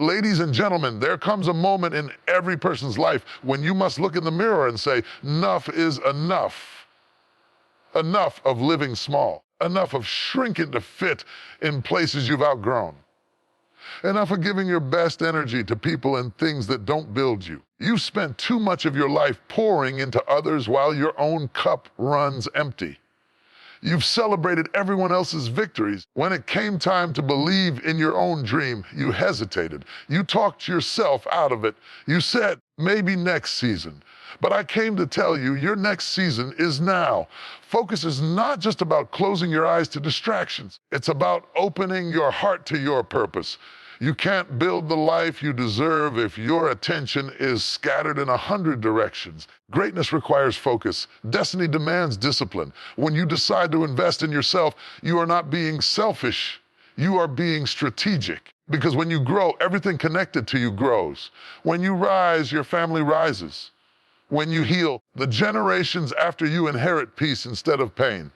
Ladies and gentlemen, there comes a moment in every person's life when you must look in the mirror and say, enough is enough. Enough of living small. Enough of shrinking to fit in places you've outgrown. Enough of giving your best energy to people and things that don't build you. You've spent too much of your life pouring into others while your own cup runs empty. You've celebrated everyone else's victories. When it came time to believe in your own dream, you hesitated. You talked yourself out of it. You said, maybe next season. But I came to tell you, your next season is now. Focus is not just about closing your eyes to distractions. It's about opening your heart to your purpose. You can't build the life you deserve if your attention is scattered in 100 directions. Greatness requires focus. Destiny demands discipline. When you decide to invest in yourself, you are not being selfish. You are being strategic. Because when you grow, everything connected to you grows. When you rise, your family rises. When you heal, the generations after you inherit peace instead of pain.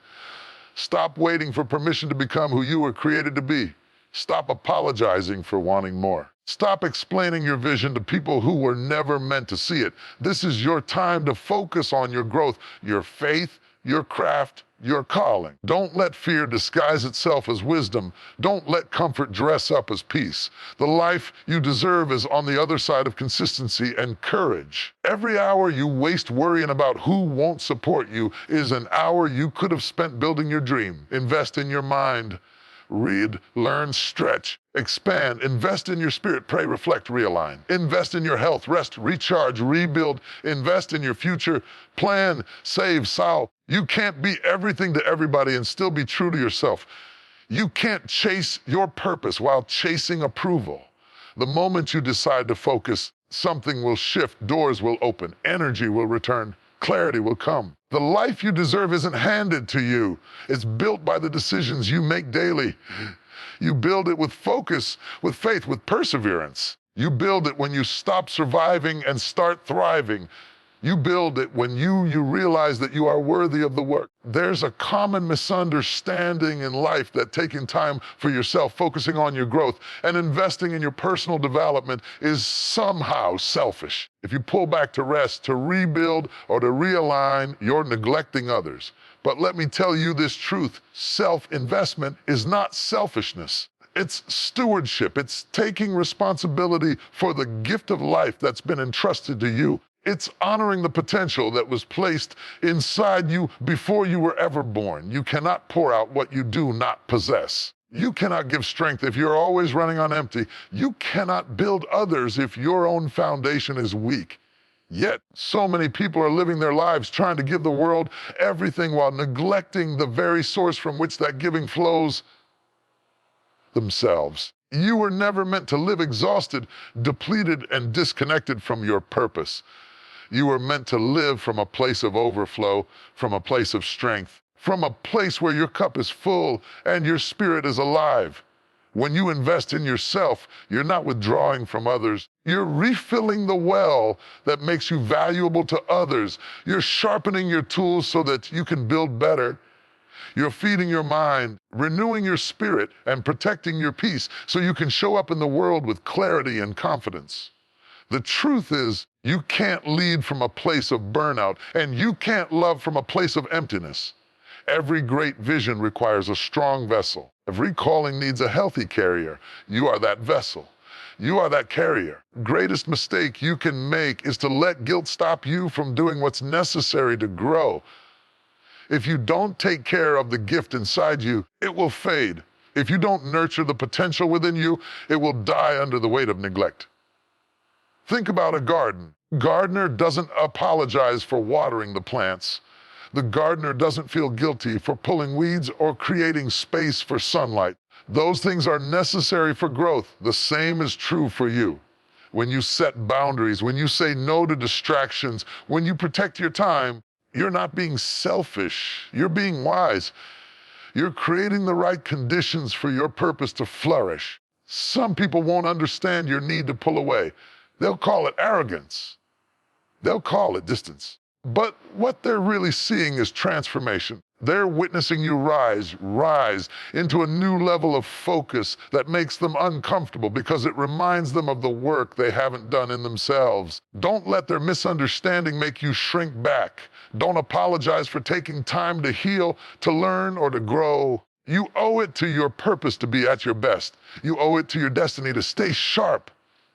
Stop waiting for permission to become who you were created to be. Stop apologizing for wanting more. Stop explaining your vision to people who were never meant to see it. This is your time to focus on your growth, your faith, your craft, your calling. Don't let fear disguise itself as wisdom. Don't let comfort dress up as peace. The life you deserve is on the other side of consistency and courage. Every hour you waste worrying about who won't support you is an hour you could have spent building your dream. Invest in your mind. Read, learn, stretch, expand, invest in your spirit, pray, reflect, realign. Invest in your health, rest, recharge, rebuild, invest in your future, plan, save, solve. You can't be everything to everybody and still be true to yourself. You can't chase your purpose while chasing approval. The moment you decide to focus, something will shift, doors will open, energy will return, clarity will come. The life you deserve isn't handed to you. It's built by the decisions you make daily. You build it with focus, with faith, with perseverance. You build it when you stop surviving and start thriving. You build it when you realize that you are worthy of the work. There's a common misunderstanding in life that taking time for yourself, focusing on your growth, and investing in your personal development is somehow selfish. If you pull back to rest, to rebuild, or to realign, you're neglecting others. But let me tell you this truth, self-investment is not selfishness. It's stewardship. It's taking responsibility for the gift of life that's been entrusted to you. It's honoring the potential that was placed inside you before you were ever born. You cannot pour out what you do not possess. You cannot give strength if you're always running on empty. You cannot build others if your own foundation is weak. Yet, so many people are living their lives trying to give the world everything while neglecting the very source from which that giving flows, themselves. You were never meant to live exhausted, depleted, and disconnected from your purpose. You were meant to live from a place of overflow, from a place of strength, from a place where your cup is full and your spirit is alive. When you invest in yourself, you're not withdrawing from others. You're refilling the well that makes you valuable to others. You're sharpening your tools so that you can build better. You're feeding your mind, renewing your spirit, and protecting your peace so you can show up in the world with clarity and confidence. The truth is, you can't lead from a place of burnout, and you can't love from a place of emptiness. Every great vision requires a strong vessel. Every calling needs a healthy carrier. You are that vessel. You are that carrier. Greatest mistake you can make is to let guilt stop you from doing what's necessary to grow. If you don't take care of the gift inside you, it will fade. If you don't nurture the potential within you, it will die under the weight of neglect. Think about a garden. Gardener doesn't apologize for watering the plants. The gardener doesn't feel guilty for pulling weeds or creating space for sunlight. Those things are necessary for growth. The same is true for you. When you set boundaries, when you say no to distractions, when you protect your time, you're not being selfish. You're being wise. You're creating the right conditions for your purpose to flourish. Some people won't understand your need to pull away. They'll call it arrogance. They'll call it distance. But what they're really seeing is transformation. They're witnessing you rise into a new level of focus that makes them uncomfortable because it reminds them of the work they haven't done in themselves. Don't let their misunderstanding make you shrink back. Don't apologize for taking time to heal, to learn, or to grow. You owe it to your purpose to be at your best. You owe it to your destiny to stay sharp.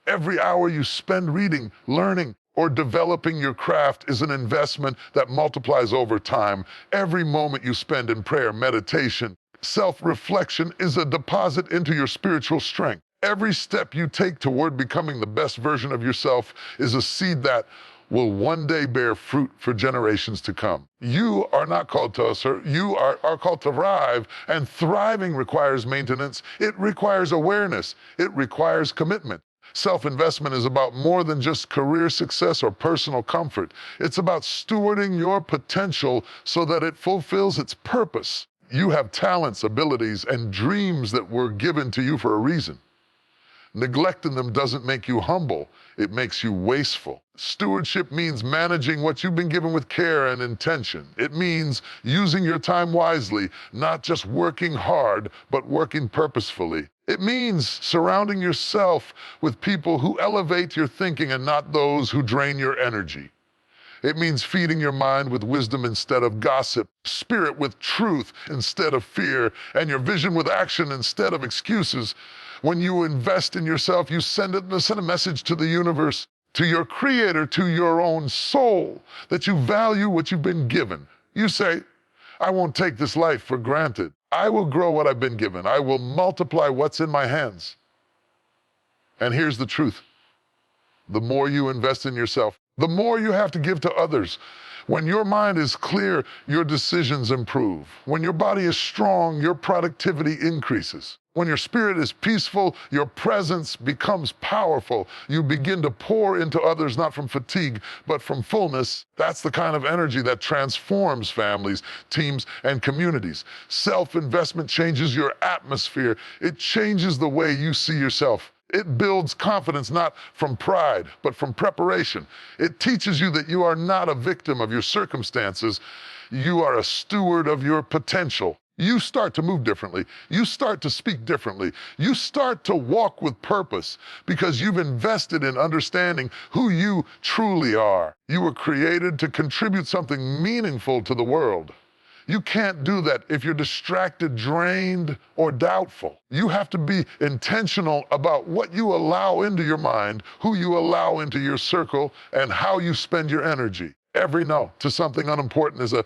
Every hour you spend reading, learning, or developing your craft is an investment that multiplies over time. Every moment you spend in prayer, meditation, self-reflection is a deposit into your spiritual strength. Every step you take toward becoming the best version of yourself is a seed that will one day bear fruit for generations to come. You are not called to assert, you are called to thrive, and thriving requires maintenance. It requires awareness. It requires commitment. Self-investment is about more than just career success or personal comfort. It's about stewarding your potential so that it fulfills its purpose. You have talents, abilities, and dreams that were given to you for a reason. Neglecting them doesn't make you humble, it makes you wasteful. Stewardship means managing what you've been given with care and intention. It means using your time wisely, not just working hard, but working purposefully. It means surrounding yourself with people who elevate your thinking and not those who drain your energy. It means feeding your mind with wisdom instead of gossip, spirit with truth instead of fear, and your vision with action instead of excuses. When you invest in yourself, you send a message to the universe, to your creator, to your own soul, that you value what you've been given. You say, I won't take this life for granted. I will grow what I've been given. I will multiply what's in my hands. And here's the truth. The more you invest in yourself, the more you have to give to others. When your mind is clear, your decisions improve. When your body is strong, your productivity increases. When your spirit is peaceful, your presence becomes powerful. You begin to pour into others, not from fatigue, but from fullness. That's the kind of energy that transforms families, teams, and communities. Self-investment changes your atmosphere. It changes the way you see yourself. It builds confidence not from pride, but from preparation. It teaches you that you are not a victim of your circumstances. You are a steward of your potential. You start to move differently. You start to speak differently. You start to walk with purpose because you've invested in understanding who you truly are. You were created to contribute something meaningful to the world. You can't do that if you're distracted, drained, or doubtful. You have to be intentional about what you allow into your mind, who you allow into your circle, and how you spend your energy. Every no to something unimportant is a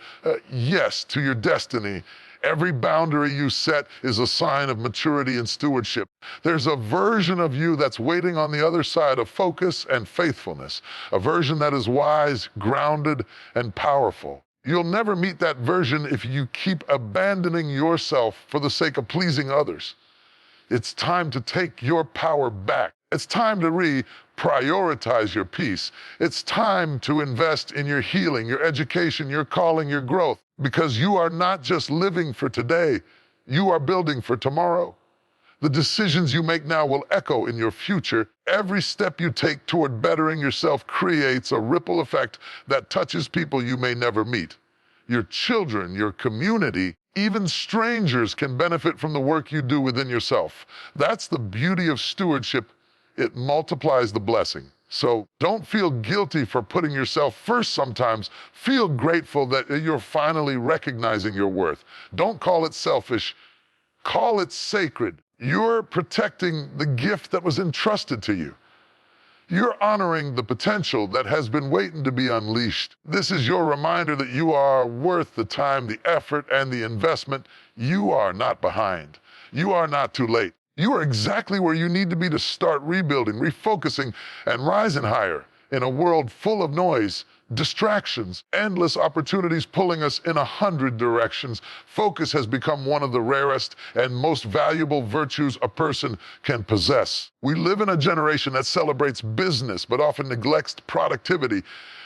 yes to your destiny. Every boundary you set is a sign of maturity and stewardship. There's a version of you that's waiting on the other side of focus and faithfulness, a version that is wise, grounded, and powerful. You'll never meet that version if you keep abandoning yourself for the sake of pleasing others. It's time to take your power back. It's time to prioritize your peace. It's time to invest in your healing, your education, your calling, your growth, because you are not just living for today, you are building for tomorrow. The decisions you make now will echo in your future. Every step you take toward bettering yourself creates a ripple effect that touches people you may never meet. Your children, your community, even strangers can benefit from the work you do within yourself. That's the beauty of stewardship. It multiplies the blessing. So don't feel guilty for putting yourself first sometimes. Feel grateful that you're finally recognizing your worth. Don't call it selfish. Call it sacred. You're protecting the gift that was entrusted to you. You're honoring the potential that has been waiting to be unleashed. This is your reminder that you are worth the time, the effort, and the investment. You are not behind. You are not too late. You are exactly where you need to be to start rebuilding, refocusing, and rising higher in a world full of noise, distractions, endless opportunities pulling us in 100 directions. Focus has become one of the rarest and most valuable virtues a person can possess. We live in a generation that celebrates business but often neglects productivity.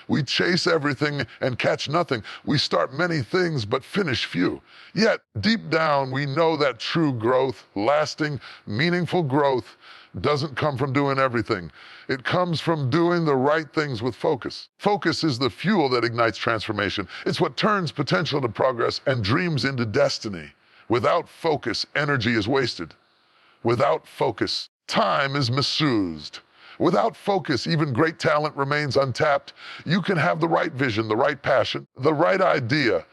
We chase everything and catch nothing. We start many things but finish few. Yet, deep down, we know that true growth, lasting, meaningful growth, doesn't come from doing everything. It comes from doing the right things with focus. Focus is the fuel that ignites transformation. It's what turns potential to progress and dreams into destiny. Without focus, energy is wasted. Without focus, time is misused. Without focus, even great talent remains untapped. You can have the right vision, the right passion, the right idea.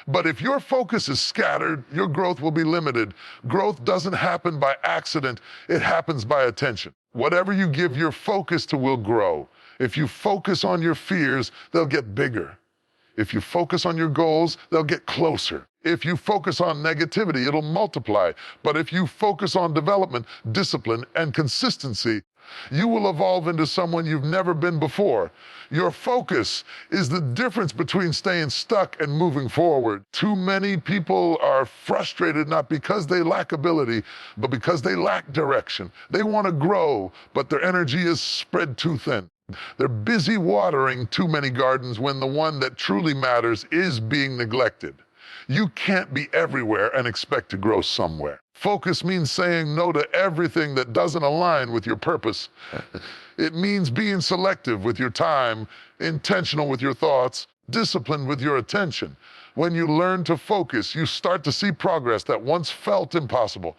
But if your focus is scattered, your growth will be limited. Growth doesn't happen by accident, it happens by attention. Whatever you give your focus to will grow. If you focus on your fears, they'll get bigger. If you focus on your goals, they'll get closer. If you focus on negativity, it'll multiply. But if you focus on development, discipline, and consistency, you will evolve into someone you've never been before. Your focus is the difference between staying stuck and moving forward. Too many people are frustrated not because they lack ability, but because they lack direction. They want to grow, but their energy is spread too thin. They're busy watering too many gardens when the one that truly matters is being neglected. You can't be everywhere and expect to grow somewhere. Focus means saying no to everything that doesn't align with your purpose. It means being selective with your time, intentional with your thoughts, disciplined with your attention. When you learn to focus, you start to see progress that once felt impossible.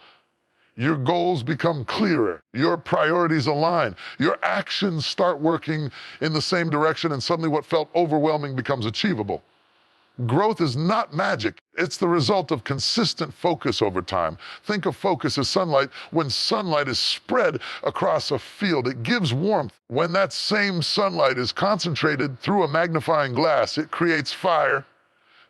Your goals become clearer, your priorities align, your actions start working in the same direction, and suddenly what felt overwhelming becomes achievable. Growth is not magic. It's the result of consistent focus over time. Think of focus as sunlight. When sunlight is spread across a field, it gives warmth. When that same sunlight is concentrated through a magnifying glass, it creates fire.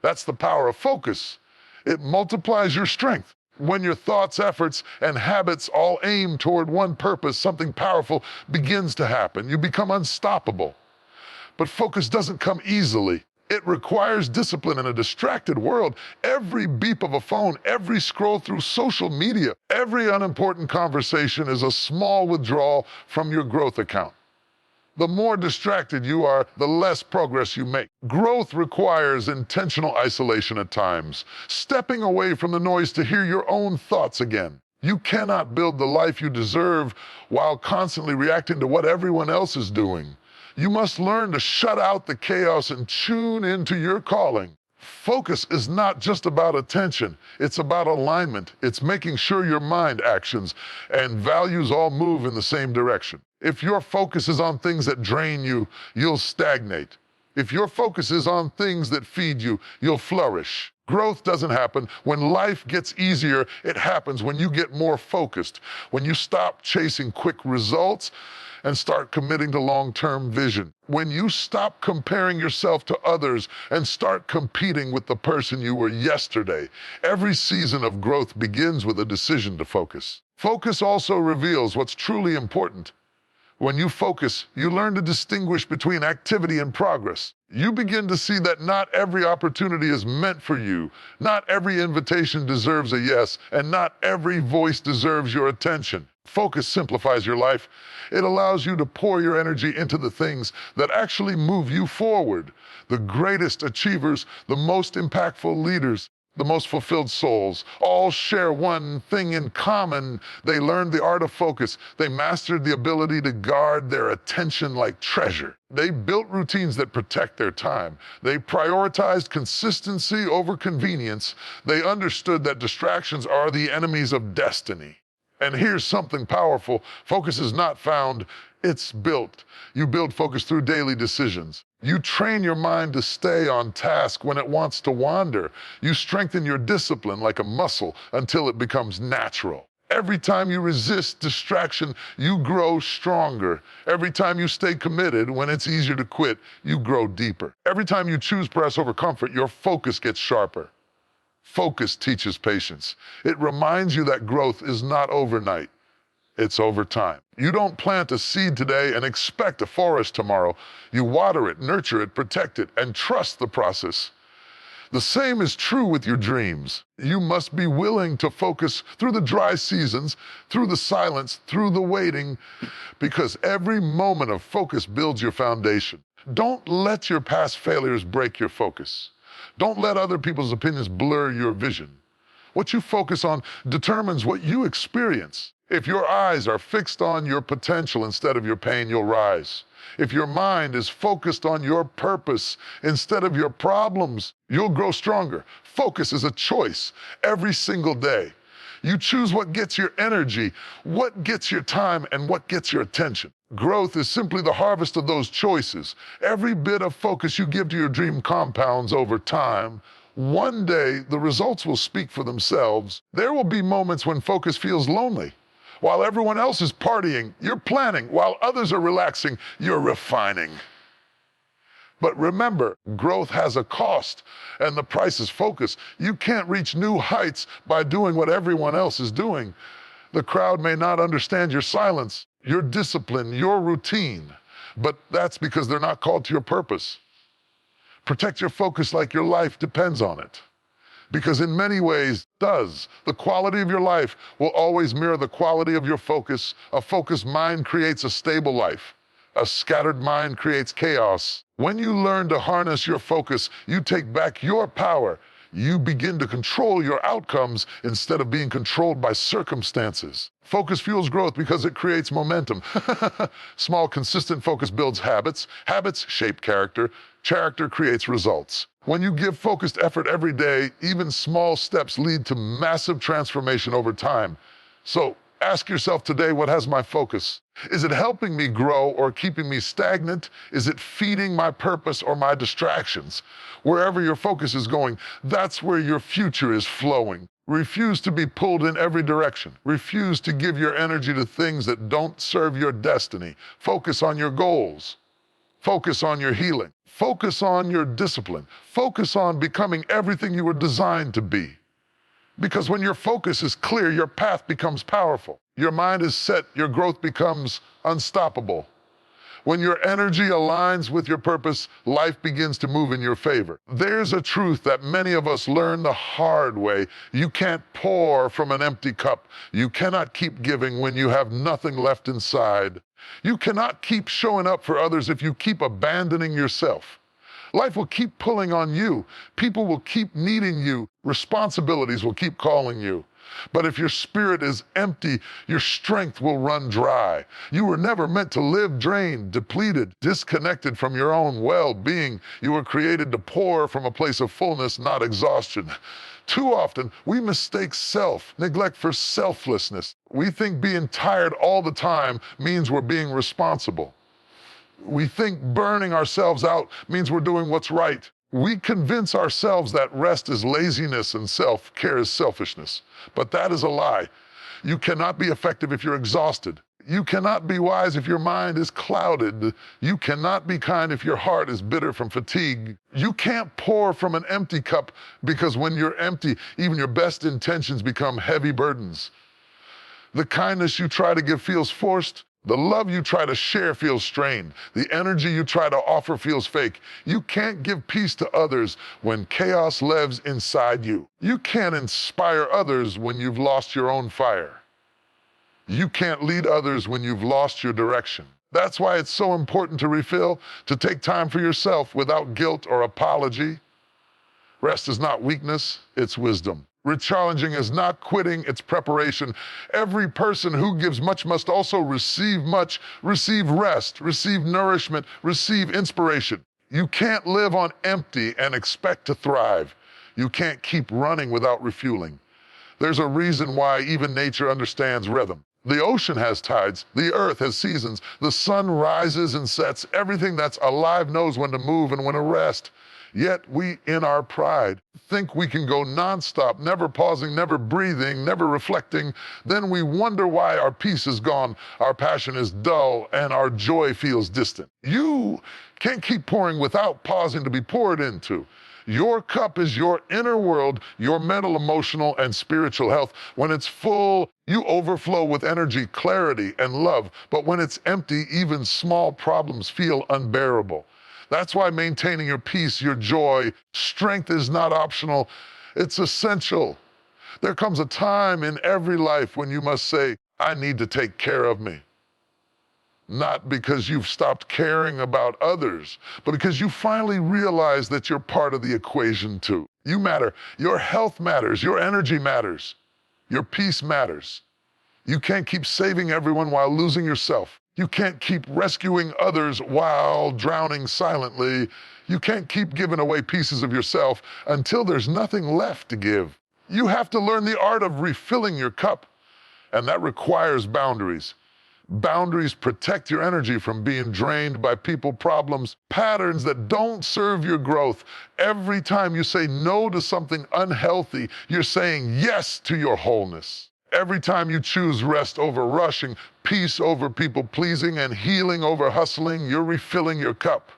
That's the power of focus. It multiplies your strength. When your thoughts, efforts, and habits all aim toward one purpose, something powerful begins to happen. You become unstoppable. But focus doesn't come easily. It requires discipline in a distracted world. Every beep of a phone, every scroll through social media, every unimportant conversation is a small withdrawal from your growth account. The more distracted you are, the less progress you make. Growth requires intentional isolation at times, stepping away from the noise to hear your own thoughts again. You cannot build the life you deserve while constantly reacting to what everyone else is doing. You must learn to shut out the chaos and tune into your calling. Focus is not just about attention, it's about alignment. It's making sure your mind, actions, and values all move in the same direction. If your focus is on things that drain you, you'll stagnate. If your focus is on things that feed you, you'll flourish. Growth doesn't happen when life gets easier. It happens when you get more focused, when you stop chasing quick results and start committing to long-term vision. When you stop comparing yourself to others and start competing with the person you were yesterday. Every season of growth begins with a decision to focus. Focus also reveals what's truly important. When you focus, you learn to distinguish between activity and progress. You begin to see that not every opportunity is meant for you. Not every invitation deserves a yes, and not every voice deserves your attention. Focus simplifies your life. It allows you to pour your energy into the things that actually move you forward. The greatest achievers, the most impactful leaders, the most fulfilled souls all share one thing in common. They learned the art of focus. They mastered the ability to guard their attention like treasure. They built routines that protect their time. They prioritized consistency over convenience. They understood that distractions are the enemies of destiny. And here's something powerful. Focus is not found, it's built. You build focus through daily decisions. You train your mind to stay on task when it wants to wander. You strengthen your discipline like a muscle until it becomes natural. Every time you resist distraction, you grow stronger. Every time you stay committed when it's easier to quit, you grow deeper. Every time you choose press over comfort, your focus gets sharper. Focus teaches patience. It reminds you that growth is not overnight. It's over time. You don't plant a seed today and expect a forest tomorrow. You water it, nurture it, protect it, and trust the process. The same is true with your dreams. You must be willing to focus through the dry seasons, through the silence, through the waiting, because every moment of focus builds your foundation. Don't let your past failures break your focus. Don't let other people's opinions blur your vision. What you focus on determines what you experience. If your eyes are fixed on your potential instead of your pain, you'll rise. If your mind is focused on your purpose instead of your problems, you'll grow stronger. Focus is a choice every single day. You choose what gets your energy, what gets your time, and what gets your attention. Growth is simply the harvest of those choices. Every bit of focus you give to your dream compounds over time. One day, the results will speak for themselves. There will be moments when focus feels lonely. While everyone else is partying, you're planning. While others are relaxing, you're refining. But remember, growth has a cost, and the price is focus. You can't reach new heights by doing what everyone else is doing. The crowd may not understand your silence, your discipline, your routine, but that's because they're not called to your purpose. Protect your focus like your life depends on it. Because in many ways, the quality of your life will always mirror the quality of your focus. A focused mind creates a stable life. A scattered mind creates chaos. When you learn to harness your focus, you take back your power. You begin to control your outcomes instead of being controlled by circumstances. Focus fuels growth because it creates momentum. Small, consistent focus builds habits. Habits shape character. Character creates results. When you give focused effort every day, even small steps lead to massive transformation over time. So ask yourself today, what has my focus? Is it helping me grow or keeping me stagnant? Is it feeding my purpose or my distractions? Wherever your focus is going, that's where your future is flowing. Refuse to be pulled in every direction. Refuse to give your energy to things that don't serve your destiny. Focus on your goals. Focus on your healing. Focus on your discipline. Focus on becoming everything you were designed to be. Because when your focus is clear, your path becomes powerful. Your mind is set, your growth becomes unstoppable. When your energy aligns with your purpose, life begins to move in your favor. There's a truth that many of us learn the hard way. You can't pour from an empty cup. You cannot keep giving when you have nothing left inside. You cannot keep showing up for others if you keep abandoning yourself. Life will keep pulling on you. People will keep needing you. Responsibilities will keep calling you. But if your spirit is empty, your strength will run dry. You were never meant to live drained, depleted, disconnected from your own well-being. You were created to pour from a place of fullness, not exhaustion. Too often, we mistake self-neglect for selflessness. We think being tired all the time means we're being responsible. We think burning ourselves out means we're doing what's right. We convince ourselves that rest is laziness and self-care is selfishness. But that is a lie. You cannot be effective if you're exhausted. You cannot be wise if your mind is clouded. You cannot be kind if your heart is bitter from fatigue. You can't pour from an empty cup because when you're empty, even your best intentions become heavy burdens. The kindness you try to give feels forced. The love you try to share feels strained. The energy you try to offer feels fake. You can't give peace to others when chaos lives inside you. You can't inspire others when you've lost your own fire. You can't lead others when you've lost your direction. That's why it's so important to refill, to take time for yourself without guilt or apology. Rest is not weakness, it's wisdom. Recharging is not quitting, it's preparation. Every person who gives much must also receive much, receive rest, receive nourishment, receive inspiration. You can't live on empty and expect to thrive. You can't keep running without refueling. There's a reason why even nature understands rhythm. The ocean has tides, the earth has seasons, the sun rises and sets. Everything that's alive knows when to move and when to rest. Yet we, in our pride, think we can go nonstop, never pausing, never breathing, never reflecting. Then we wonder why our peace is gone, our passion is dull, and our joy feels distant. You can't keep pouring without pausing to be poured into. Your cup is your inner world, your mental, emotional, and spiritual health. When it's full, you overflow with energy, clarity, and love. But when it's empty, even small problems feel unbearable. That's why maintaining your peace, your joy, strength is not optional, it's essential. There comes a time in every life when you must say, I need to take care of me. Not because you've stopped caring about others, but because you finally realize that you're part of the equation too. You matter. Your health matters. Your energy matters. Your peace matters. You can't keep saving everyone while losing yourself. You can't keep rescuing others while drowning silently. You can't keep giving away pieces of yourself until there's nothing left to give. You have to learn the art of refilling your cup, and that requires boundaries. Boundaries protect your energy from being drained by people, problems, patterns that don't serve your growth. Every time you say no to something unhealthy, you're saying yes to your wholeness. Every time you choose rest over rushing, peace over people-pleasing, and healing over hustling, you're refilling your cup.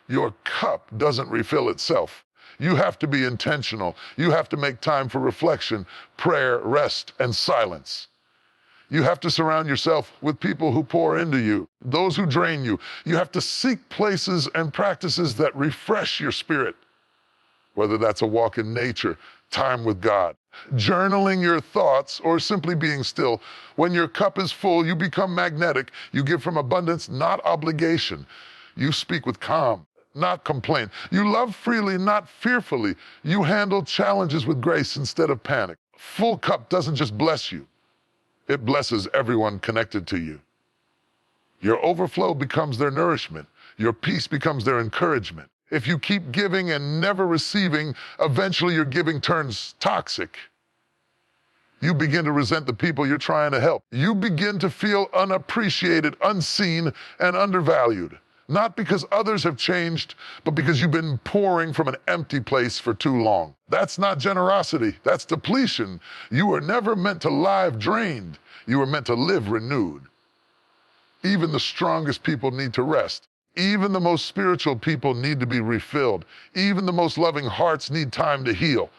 Your cup doesn't refill itself. You have to be intentional. You have to make time for reflection, prayer, rest, and silence. You have to surround yourself with people who pour into you, those who drain you. You have to seek places and practices that refresh your spirit, whether that's a walk in nature, time with God, journaling your thoughts, or simply being still. When your cup is full, you become magnetic. You give from abundance, not obligation. You speak with calm, not complaint. You love freely, not fearfully. You handle challenges with grace instead of panic. Full cup doesn't just bless you. It blesses everyone connected to you. Your overflow becomes their nourishment. Your peace becomes their encouragement. If you keep giving and never receiving, eventually your giving turns toxic. You begin to resent the people you're trying to help. You begin to feel unappreciated, unseen, and undervalued. Not because others have changed, but because you've been pouring from an empty place for too long. That's not generosity, that's depletion. You were never meant to live drained. You were meant to live renewed. Even the strongest people need to rest. Even the most spiritual people need to be refilled. Even the most loving hearts need time to heal.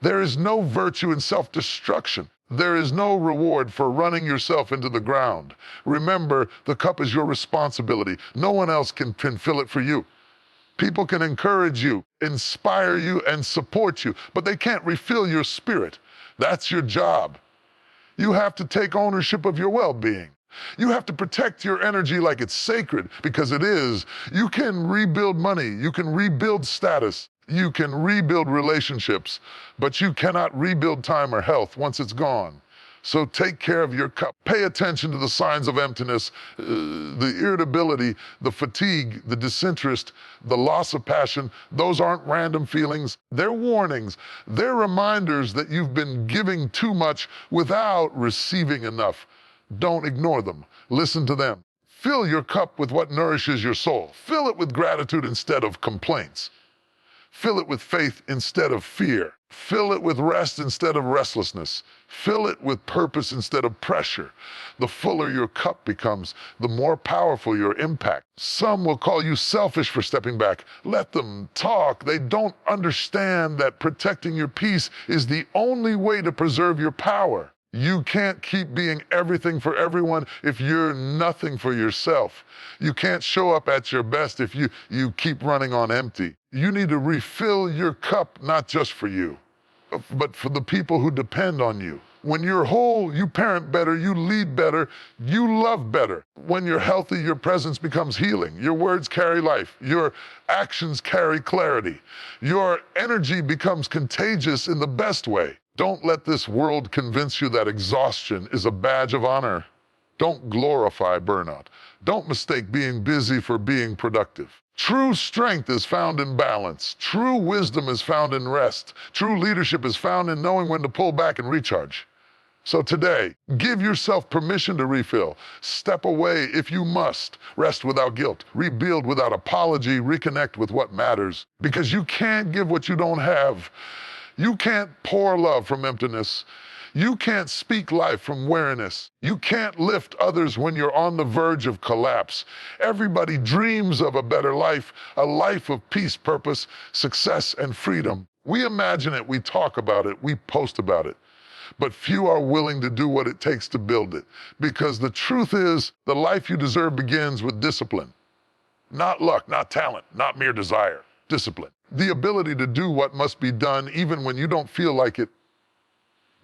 There is no virtue in self-destruction. There is no reward for running yourself into the ground. Remember, the cup is your responsibility. No one else can fill it for you. People can encourage you, inspire you, and support you, but they can't refill your spirit. That's your job. You have to take ownership of your well-being. You have to protect your energy like it's sacred, because it is. You can rebuild money. You can rebuild status. You can rebuild relationships, but you cannot rebuild time or health once it's gone. So take care of your cup. Pay attention to the signs of emptiness, the irritability, the fatigue, the disinterest, the loss of passion. Those aren't random feelings. They're warnings. They're reminders that you've been giving too much without receiving enough. Don't ignore them. Listen to them. Fill your cup with what nourishes your soul. Fill it with gratitude instead of complaints. Fill it with faith instead of fear. Fill it with rest instead of restlessness. Fill it with purpose instead of pressure. The fuller your cup becomes, the more powerful your impact. Some will call you selfish for stepping back. Let them talk. They don't understand that protecting your peace is the only way to preserve your power. You can't keep being everything for everyone if you're nothing for yourself. You can't show up at your best if you keep running on empty. You need to refill your cup, not just for you, but for the people who depend on you. When you're whole, you parent better, you lead better, you love better. When you're healthy, your presence becomes healing. Your words carry life. Your actions carry clarity. Your energy becomes contagious in the best way. Don't let this world convince you that exhaustion is a badge of honor. Don't glorify burnout. Don't mistake being busy for being productive. True strength is found in balance. True wisdom is found in rest. True leadership is found in knowing when to pull back and recharge. So today, give yourself permission to refill. Step away if you must. Rest without guilt. Rebuild without apology. Reconnect with what matters. Because you can't give what you don't have. You can't pour love from emptiness. You can't speak life from weariness. You can't lift others when you're on the verge of collapse. Everybody dreams of a better life, a life of peace, purpose, success, and freedom. We imagine it, we talk about it, we post about it. But few are willing to do what it takes to build it. Because the truth is, the life you deserve begins with discipline. Not luck, not talent, not mere desire. Discipline. The ability to do what must be done even when you don't feel like it.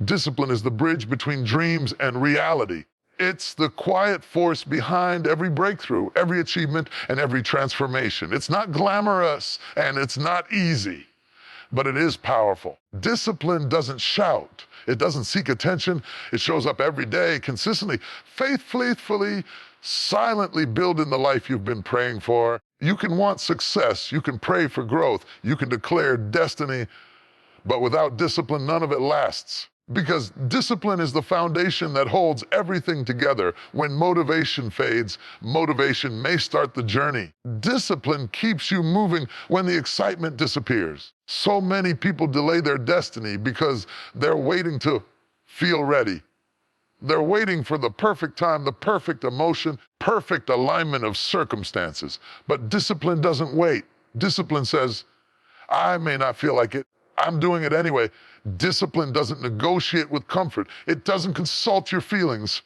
Discipline is the bridge between dreams and reality. It's the quiet force behind every breakthrough, every achievement, and every transformation. It's not glamorous, and it's not easy. but it is powerful. Discipline doesn't shout. It doesn't seek attention. It shows up every day, consistently, faithfully, silently building the life you've been praying for. You can want success. You can pray for growth. You can declare destiny, but without discipline, none of it lasts. Because discipline is the foundation that holds everything together. When motivation fades, motivation may start the journey. Discipline keeps you moving when the excitement disappears. So many people delay their destiny because they're waiting to feel ready. They're waiting for the perfect time, the perfect emotion, perfect alignment of circumstances. But discipline doesn't wait. Discipline says, I may not feel like it. I'm doing it anyway. Discipline doesn't negotiate with comfort. It doesn't consult your feelings.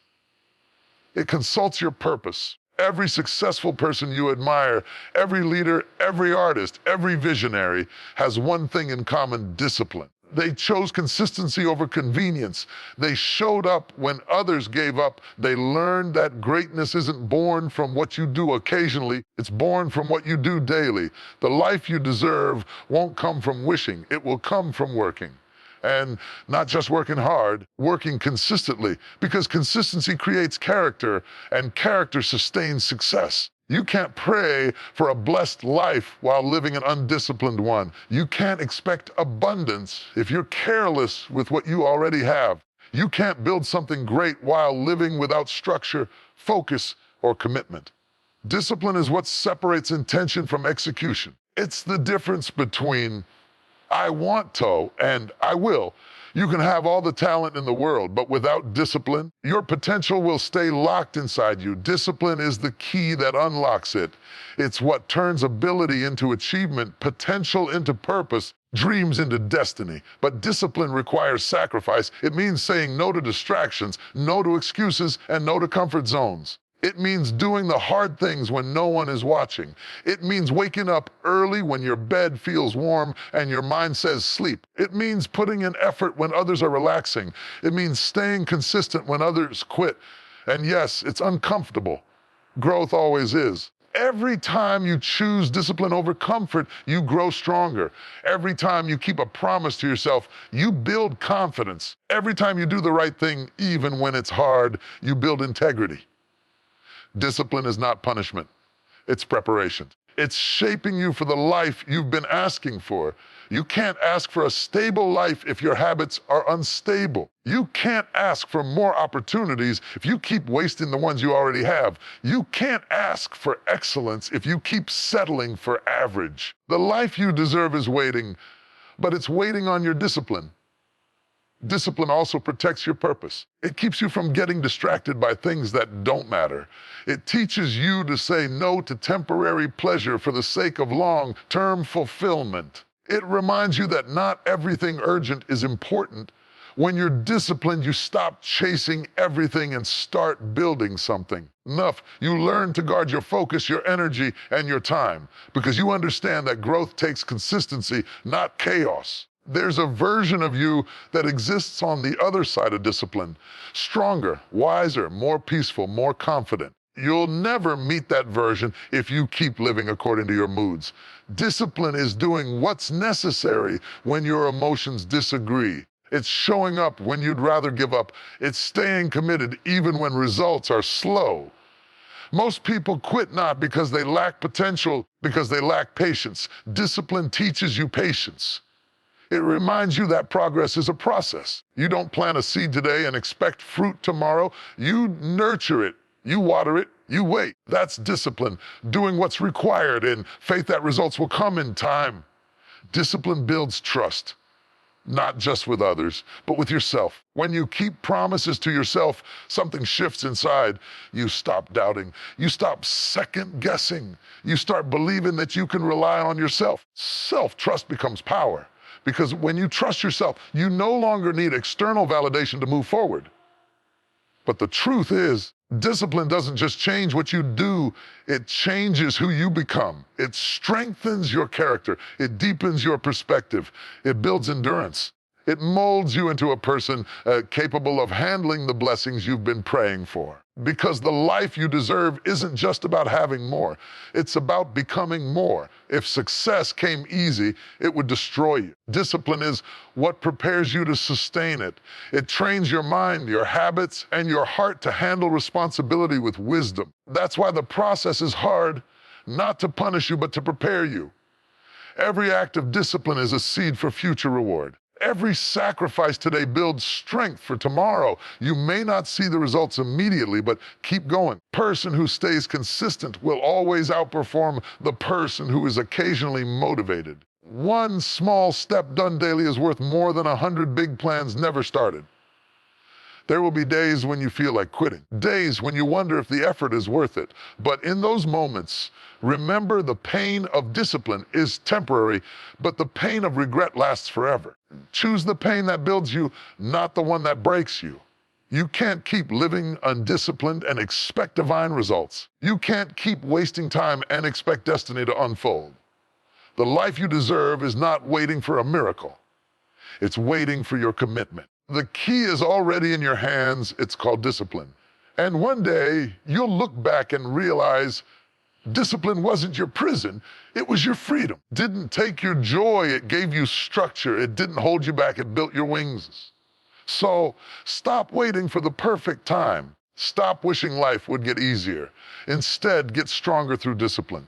It consults your purpose. Every successful person you admire, every leader, every artist, every visionary has one thing in common: discipline. They chose consistency over convenience. They showed up when others gave up. They learned that greatness isn't born from what you do occasionally. It's born from what you do daily. The life you deserve won't come from wishing. It will come from working. And not just working hard, working consistently, because consistency creates character, and character sustains success. You can't pray for a blessed life while living an undisciplined one. You can't expect abundance if you're careless with what you already have. You can't build something great while living without structure, focus, or commitment. Discipline is what separates intention from execution. It's the difference between I want to and I will. You can have all the talent in the world, but without discipline, your potential will stay locked inside you. Discipline is the key that unlocks it. It's what turns ability into achievement, potential into purpose, dreams into destiny. But discipline requires sacrifice. It means saying no to distractions, no to excuses, and no to comfort zones. It means doing the hard things when no one is watching. It means waking up early when your bed feels warm and your mind says sleep. It means putting in effort when others are relaxing. It means staying consistent when others quit. And yes, it's uncomfortable. Growth always is. Every time you choose discipline over comfort, you grow stronger. Every time you keep a promise to yourself, you build confidence. Every time you do the right thing, even when it's hard, you build integrity. Discipline is not punishment. It's preparation. It's shaping you for the life you've been asking for. You can't ask for a stable life if your habits are unstable. You can't ask for more opportunities if you keep wasting the ones you already have. You can't ask for excellence if you keep settling for average. The life you deserve is waiting, but it's waiting on your discipline. Discipline also protects your purpose. It keeps you from getting distracted by things that don't matter. It teaches you to say no to temporary pleasure for the sake of long-term fulfillment. It reminds you that not everything urgent is important. When you're disciplined, you stop chasing everything and start building something. Enough. You learn to guard your focus, your energy, and your time, because you understand that growth takes consistency, not chaos. There's a version of you that exists on the other side of discipline. Stronger, wiser, more peaceful, more confident. You'll never meet that version if you keep living according to your moods. Discipline is doing what's necessary when your emotions disagree. It's showing up when you'd rather give up. It's staying committed even when results are slow. Most people quit not because they lack potential, because they lack patience. Discipline teaches you patience. It reminds you that progress is a process. You don't plant a seed today and expect fruit tomorrow. You nurture it, you water it, you wait. That's discipline, doing what's required in faith that results will come in time. Discipline builds trust, not just with others, but with yourself. When you keep promises to yourself, something shifts inside. You stop doubting. You stop second guessing. You start believing that you can rely on yourself. Self-trust becomes power. Because when you trust yourself, you no longer need external validation to move forward. But the truth is, discipline doesn't just change what you do, it changes who you become. It strengthens your character. It deepens your perspective. It builds endurance. It molds you into a person capable of handling the blessings you've been praying for. Because the life you deserve isn't just about having more, it's about becoming more. If success came easy, it would destroy you. Discipline is what prepares you to sustain it. It trains your mind, your habits, and your heart to handle responsibility with wisdom. That's why the process is hard, not to punish you, but to prepare you. Every act of discipline is a seed for future reward. Every sacrifice today builds strength for tomorrow. You may not see the results immediately, but keep going. The person who stays consistent will always outperform the person who is occasionally motivated. One small step done daily is worth more than 100 big plans never started. There will be days when you feel like quitting, days when you wonder if the effort is worth it. But in those moments, remember the pain of discipline is temporary, but the pain of regret lasts forever. Choose the pain that builds you, not the one that breaks you. You can't keep living undisciplined and expect divine results. You can't keep wasting time and expect destiny to unfold. The life you deserve is not waiting for a miracle. It's waiting for your commitment. The key is already in your hands. It's called discipline. And one day, you'll look back and realize discipline wasn't your prison, it was your freedom. It didn't take your joy, it gave you structure. It didn't hold you back, it built your wings. So stop waiting for the perfect time. Stop wishing life would get easier. Instead, get stronger through discipline.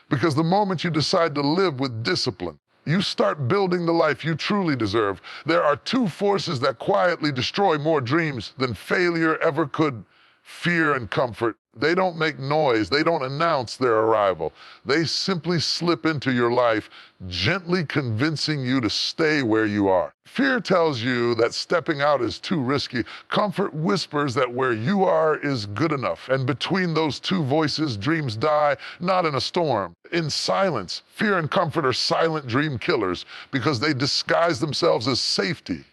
Because the moment you decide to live with discipline, you start building the life you truly deserve. There are two forces that quietly destroy more dreams than failure ever could: fear and comfort. They don't make noise. They don't announce their arrival. They simply slip into your life, gently convincing you to stay where you are. Fear tells you that stepping out is too risky. Comfort whispers that where you are is good enough. And between those two voices, dreams die, not in a storm, in silence. Fear and comfort are silent dream killers because they disguise themselves as safety.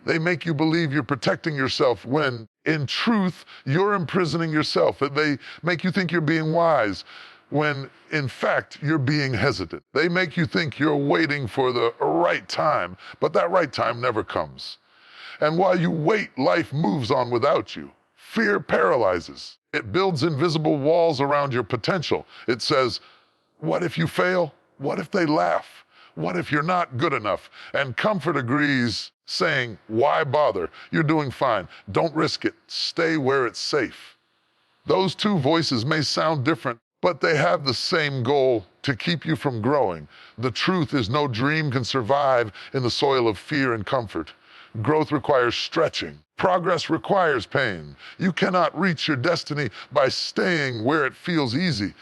They make you believe you're protecting yourself when, in truth, you're imprisoning yourself. They make you think you're being wise when, in fact, you're being hesitant. They make you think you're waiting for the right time, but that right time never comes. And while you wait, life moves on without you. Fear paralyzes. It builds invisible walls around your potential. It says, what if you fail? What if they laugh? What if you're not good enough? And comfort agrees, saying, why bother? You're doing fine. Don't risk it. Stay where it's safe. Those two voices may sound different, but they have the same goal: to keep you from growing. The truth is, no dream can survive in the soil of fear and comfort. Growth requires stretching. Progress requires pain. You cannot reach your destiny by staying where it feels easy.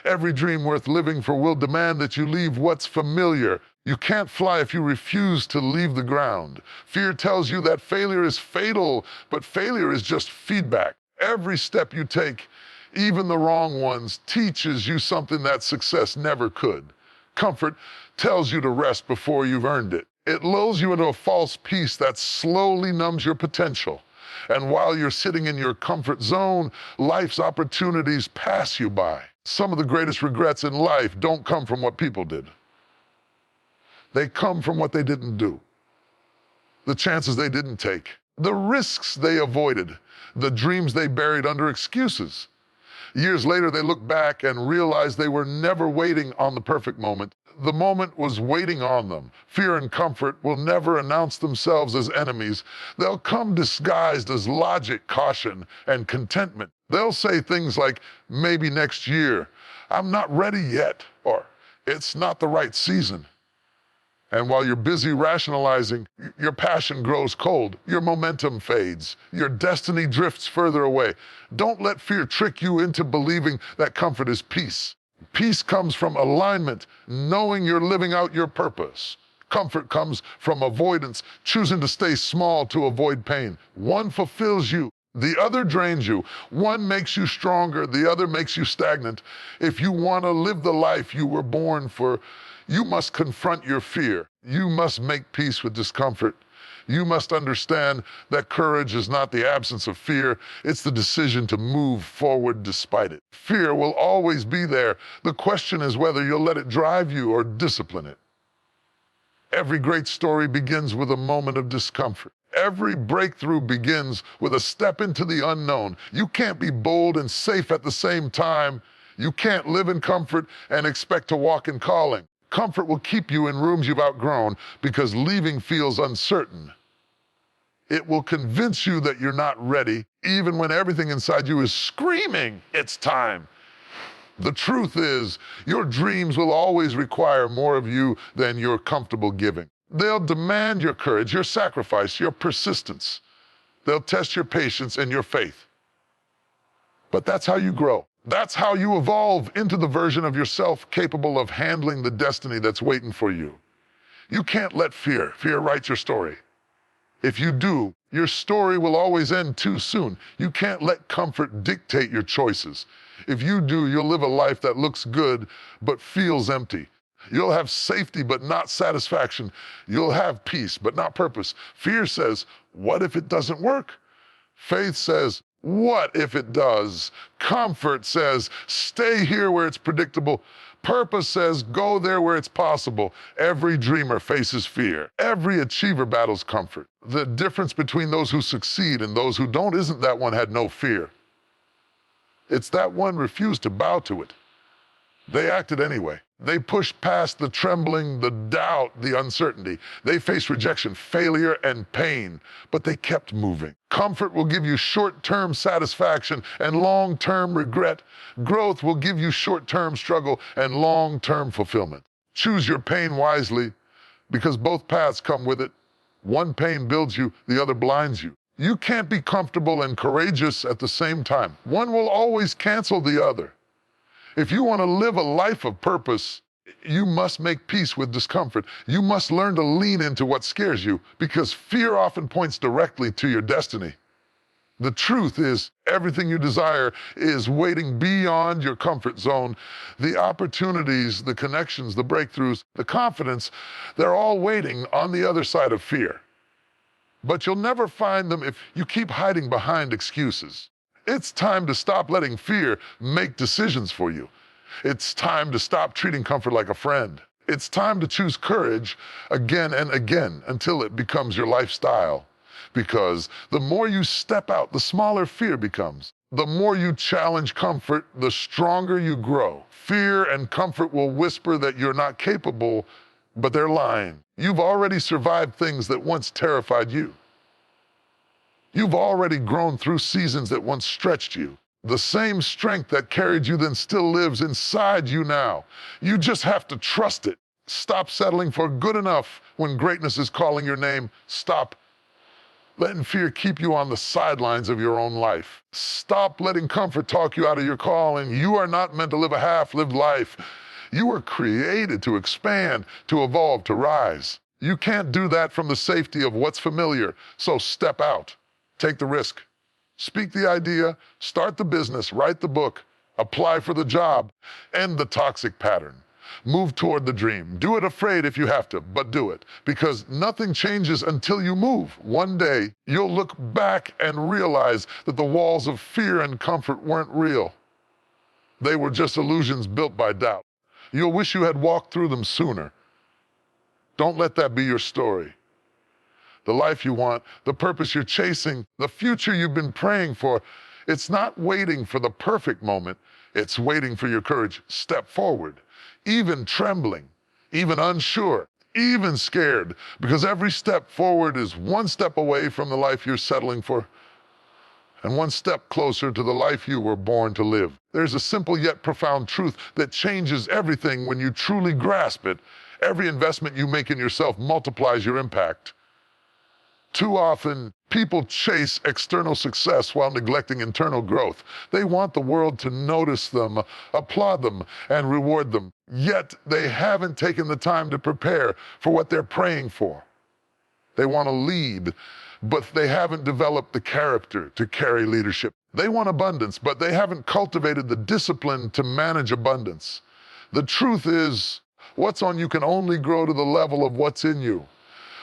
Every dream worth living for will demand that you leave what's familiar. You can't fly if you refuse to leave the ground. Fear tells you that failure is fatal, but failure is just feedback. Every step you take, even the wrong ones, teaches you something that success never could. Comfort tells you to rest before you've earned it. It lulls you into a false peace that slowly numbs your potential. And while you're sitting in your comfort zone, life's opportunities pass you by. Some of the greatest regrets in life don't come from what people did. They come from what they didn't do, the chances they didn't take, the risks they avoided, the dreams they buried under excuses. Years later, they look back and realize they were never waiting on the perfect moment. The moment was waiting on them. Fear and comfort will never announce themselves as enemies. They'll come disguised as logic, caution, and contentment. They'll say things like, maybe next year, I'm not ready yet, or it's not the right season. And while you're busy rationalizing, your passion grows cold, your momentum fades, your destiny drifts further away. Don't let fear trick you into believing that comfort is peace. Peace comes from alignment, knowing you're living out your purpose. Comfort comes from avoidance, choosing to stay small to avoid pain. One fulfills you, the other drains you. One makes you stronger, the other makes you stagnant. If you want to live the life you were born for, you must confront your fear. You must make peace with discomfort. You must understand that courage is not the absence of fear. It's the decision to move forward despite it. Fear will always be there. The question is whether you'll let it drive you or discipline it. Every great story begins with a moment of discomfort. Every breakthrough begins with a step into the unknown. You can't be bold and safe at the same time. You can't live in comfort and expect to walk in calling. Comfort will keep you in rooms you've outgrown because leaving feels uncertain. It will convince you that you're not ready, even when everything inside you is screaming, it's time. The truth is, your dreams will always require more of you than you're comfortable giving. They'll demand your courage, your sacrifice, your persistence. They'll test your patience and your faith. But that's how you grow. That's how you evolve into the version of yourself capable of handling the destiny that's waiting for you. You can't let fear write your story. If you do, your story will always end too soon. You can't let comfort dictate your choices. If you do, you'll live a life that looks good but feels empty. You'll have safety but not satisfaction. You'll have peace but not purpose. Fear says, what if it doesn't work? Faith says, what if it does? Comfort says, stay here where it's predictable. Purpose says, go there where it's possible. Every dreamer faces fear. Every achiever battles comfort. The difference between those who succeed and those who don't isn't that one had no fear. It's that one refused to bow to it. They acted anyway. They pushed past the trembling, the doubt, the uncertainty. They faced rejection, failure, and pain, but they kept moving. Comfort will give you short-term satisfaction and long-term regret. Growth will give you short-term struggle and long-term fulfillment. Choose your pain wisely, because both paths come with it. One pain builds you, the other blinds you. You can't be comfortable and courageous at the same time. One will always cancel the other. If you want to live a life of purpose, you must make peace with discomfort. You must learn to lean into what scares you, because fear often points directly to your destiny. The truth is, everything you desire is waiting beyond your comfort zone. The opportunities, the connections, the breakthroughs, the confidence, they're all waiting on the other side of fear. But you'll never find them if you keep hiding behind excuses. It's time to stop letting fear make decisions for you. It's time to stop treating comfort like a friend. It's time to choose courage again and again until it becomes your lifestyle. Because the more you step out, the smaller fear becomes. The more you challenge comfort, the stronger you grow. Fear and comfort will whisper that you're not capable, but they're lying. You've already survived things that once terrified you. You've already grown through seasons that once stretched you. The same strength that carried you then still lives inside you now. You just have to trust it. Stop settling for good enough when greatness is calling your name. Stop letting fear keep you on the sidelines of your own life. Stop letting comfort talk you out of your calling. You are not meant to live a half-lived life. You were created to expand, to evolve, to rise. You can't do that from the safety of what's familiar, so step out. Take the risk. Speak the idea, start the business, write the book, apply for the job, end the toxic pattern. Move toward the dream. Do it afraid if you have to, but do it. Because nothing changes until you move. One day, you'll look back and realize that the walls of fear and comfort weren't real. They were just illusions built by doubt. You'll wish you had walked through them sooner. Don't let that be your story. The life you want, the purpose you're chasing, the future you've been praying for, it's not waiting for the perfect moment. It's waiting for your courage. Step forward, even trembling, even unsure, even scared, because every step forward is one step away from the life you're settling for, and one step closer to the life you were born to live. There's a simple yet profound truth that changes everything when you truly grasp it. Every investment you make in yourself multiplies your impact. Too often, people chase external success while neglecting internal growth. They want the world to notice them, applaud them, and reward them. Yet, they haven't taken the time to prepare for what they're praying for. They want to lead, but they haven't developed the character to carry leadership. They want abundance, but they haven't cultivated the discipline to manage abundance. The truth is, what's on you can only grow to the level of what's in you.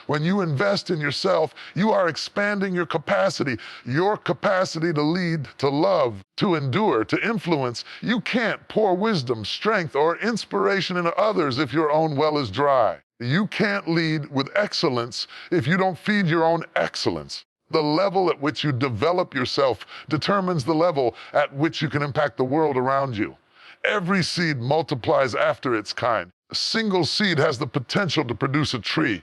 When you invest in yourself, you are expanding your capacity to lead, to love, to endure, to influence. You can't pour wisdom, strength, or inspiration into others if your own well is dry. You can't lead with excellence if you don't feed your own excellence. The level at which you develop yourself determines the level at which you can impact the world around you. Every seed multiplies after its kind. A single seed has the potential to produce a tree,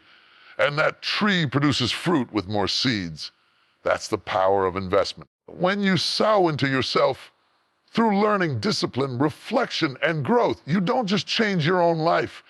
and that tree produces fruit with more seeds. That's the power of investment. When you sow into yourself through learning, discipline, reflection, and growth, you don't just change your own life.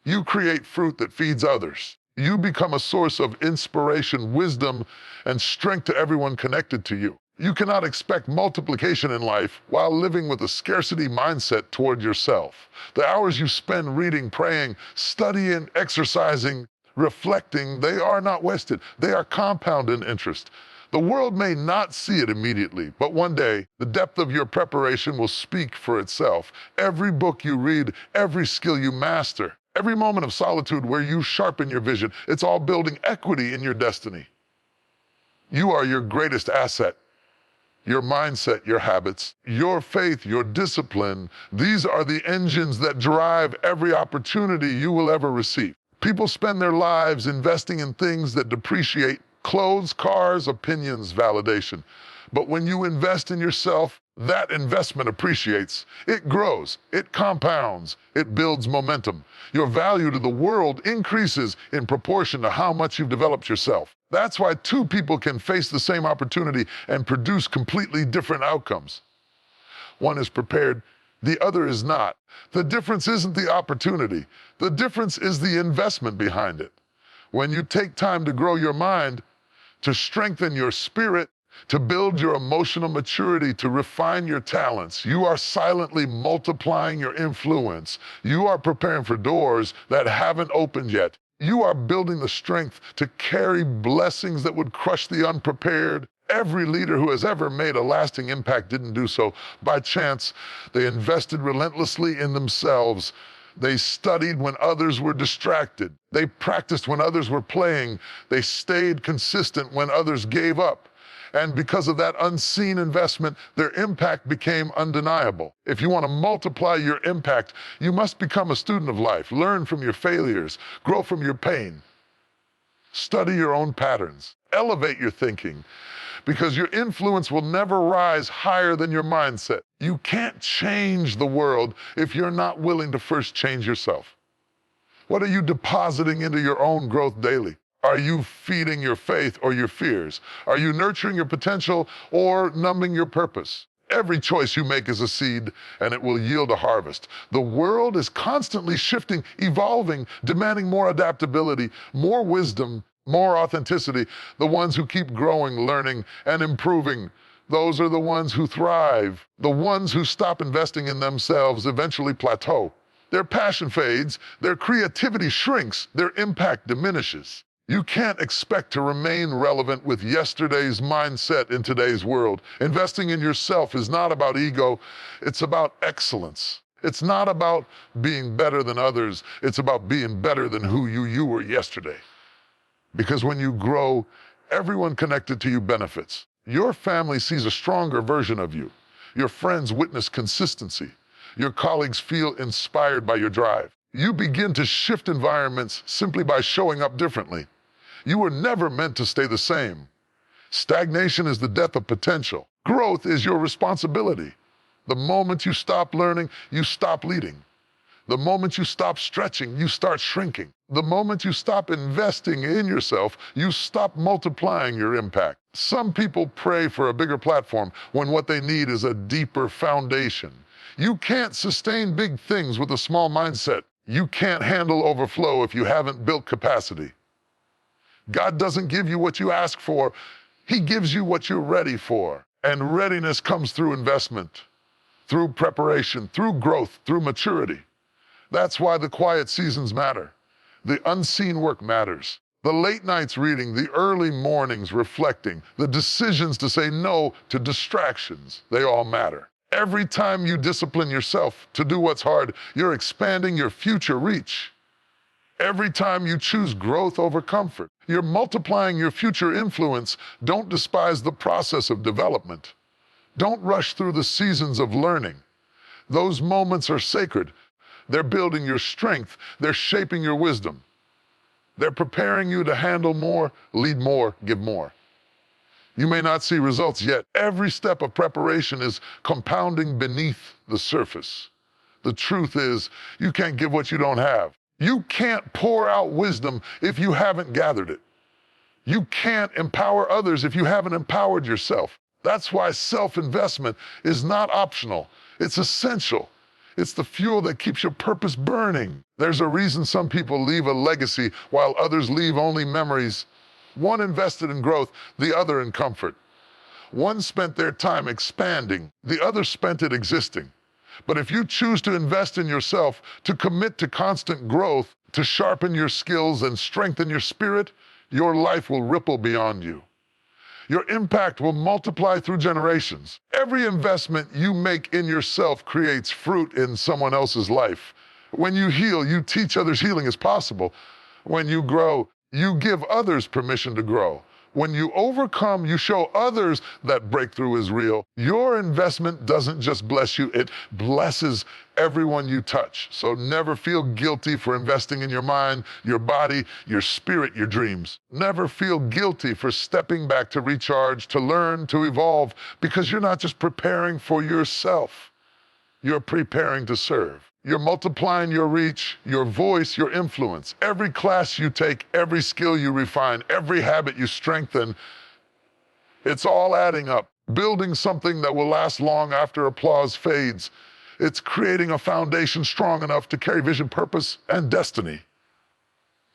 You create fruit that feeds others. You become a source of inspiration, wisdom, and strength to everyone connected to you. You cannot expect multiplication in life while living with a scarcity mindset toward yourself. The hours you spend reading, praying, studying, exercising, reflecting, they are not wasted. They are compound in interest. The world may not see it immediately, but one day, the depth of your preparation will speak for itself. Every book you read, every skill you master, every moment of solitude where you sharpen your vision, it's all building equity in your destiny. You are your greatest asset. Your mindset, your habits, your faith, your discipline, these are the engines that drive every opportunity you will ever receive. People spend their lives investing in things that depreciate: clothes, cars, opinions, validation. But when you invest in yourself, that investment appreciates. It grows, it compounds, it builds momentum. Your value to the world increases in proportion to how much you've developed yourself. That's why two people can face the same opportunity and produce completely different outcomes. One is prepared, the other is not. The difference isn't the opportunity. The difference is the investment behind it. When you take time to grow your mind, to strengthen your spirit, to build your emotional maturity, to refine your talents, you are silently multiplying your influence. You are preparing for doors that haven't opened yet. You are building the strength to carry blessings that would crush the unprepared. Every leader who has ever made a lasting impact didn't do so by chance. They invested relentlessly in themselves. They studied when others were distracted. They practiced when others were playing. They stayed consistent when others gave up. And because of that unseen investment, their impact became undeniable. If you want to multiply your impact, you must become a student of life. Learn from your failures. Grow from your pain. Study your own patterns. Elevate your thinking, because your influence will never rise higher than your mindset. You can't change the world if you're not willing to first change yourself. What are you depositing into your own growth daily? Are you feeding your faith or your fears? Are you nurturing your potential or numbing your purpose? Every choice you make is a seed, and it will yield a harvest. The world is constantly shifting, evolving, demanding more adaptability, more wisdom, more authenticity. The ones who keep growing, learning, and improving, those are the ones who thrive. The ones who stop investing in themselves eventually plateau. Their passion fades, their creativity shrinks, their impact diminishes. You can't expect to remain relevant with yesterday's mindset in today's world. Investing in yourself is not about ego, it's about excellence. It's not about being better than others, it's about being better than who you were yesterday. Because when you grow, everyone connected to you benefits. Your family sees a stronger version of you. Your friends witness consistency. Your colleagues feel inspired by your drive. You begin to shift environments simply by showing up differently. You were never meant to stay the same. Stagnation is the death of potential. Growth is your responsibility. The moment you stop learning, you stop leading. The moment you stop stretching, you start shrinking. The moment you stop investing in yourself, you stop multiplying your impact. Some people pray for a bigger platform when what they need is a deeper foundation. You can't sustain big things with a small mindset. You can't handle overflow if you haven't built capacity. God doesn't give you what you ask for. He gives you what you're ready for. And readiness comes through investment, through preparation, through growth, through maturity. That's why the quiet seasons matter. The unseen work matters. The late nights reading, the early mornings reflecting, the decisions to say no to distractions, they all matter. Every time you discipline yourself to do what's hard, you're expanding your future reach. Every time you choose growth over comfort, you're multiplying your future influence. Don't despise the process of development. Don't rush through the seasons of learning. Those moments are sacred. They're building your strength. They're shaping your wisdom. They're preparing you to handle more, lead more, give more. You may not see results yet. Every step of preparation is compounding beneath the surface. The truth is, you can't give what you don't have. You can't pour out wisdom if you haven't gathered it. You can't empower others if you haven't empowered yourself. That's why self-investment is not optional. It's essential. It's the fuel that keeps your purpose burning. There's a reason some people leave a legacy while others leave only memories. One invested in growth, the other in comfort. One spent their time expanding, the other spent it existing. But if you choose to invest in yourself, to commit to constant growth, to sharpen your skills and strengthen your spirit, your life will ripple beyond you. Your impact will multiply through generations. Every investment you make in yourself creates fruit in someone else's life. When you heal, you teach others healing is possible. When you grow, you give others permission to grow. When you overcome, you show others that breakthrough is real. Your investment doesn't just bless you, it blesses everyone you touch. So never feel guilty for investing in your mind, your body, your spirit, your dreams. Never feel guilty for stepping back to recharge, to learn, to evolve, because you're not just preparing for yourself. You're preparing to serve. You're multiplying your reach, your voice, your influence. Every class you take, every skill you refine, every habit you strengthen, it's all adding up, building something that will last long after applause fades. It's creating a foundation strong enough to carry vision, purpose, and destiny.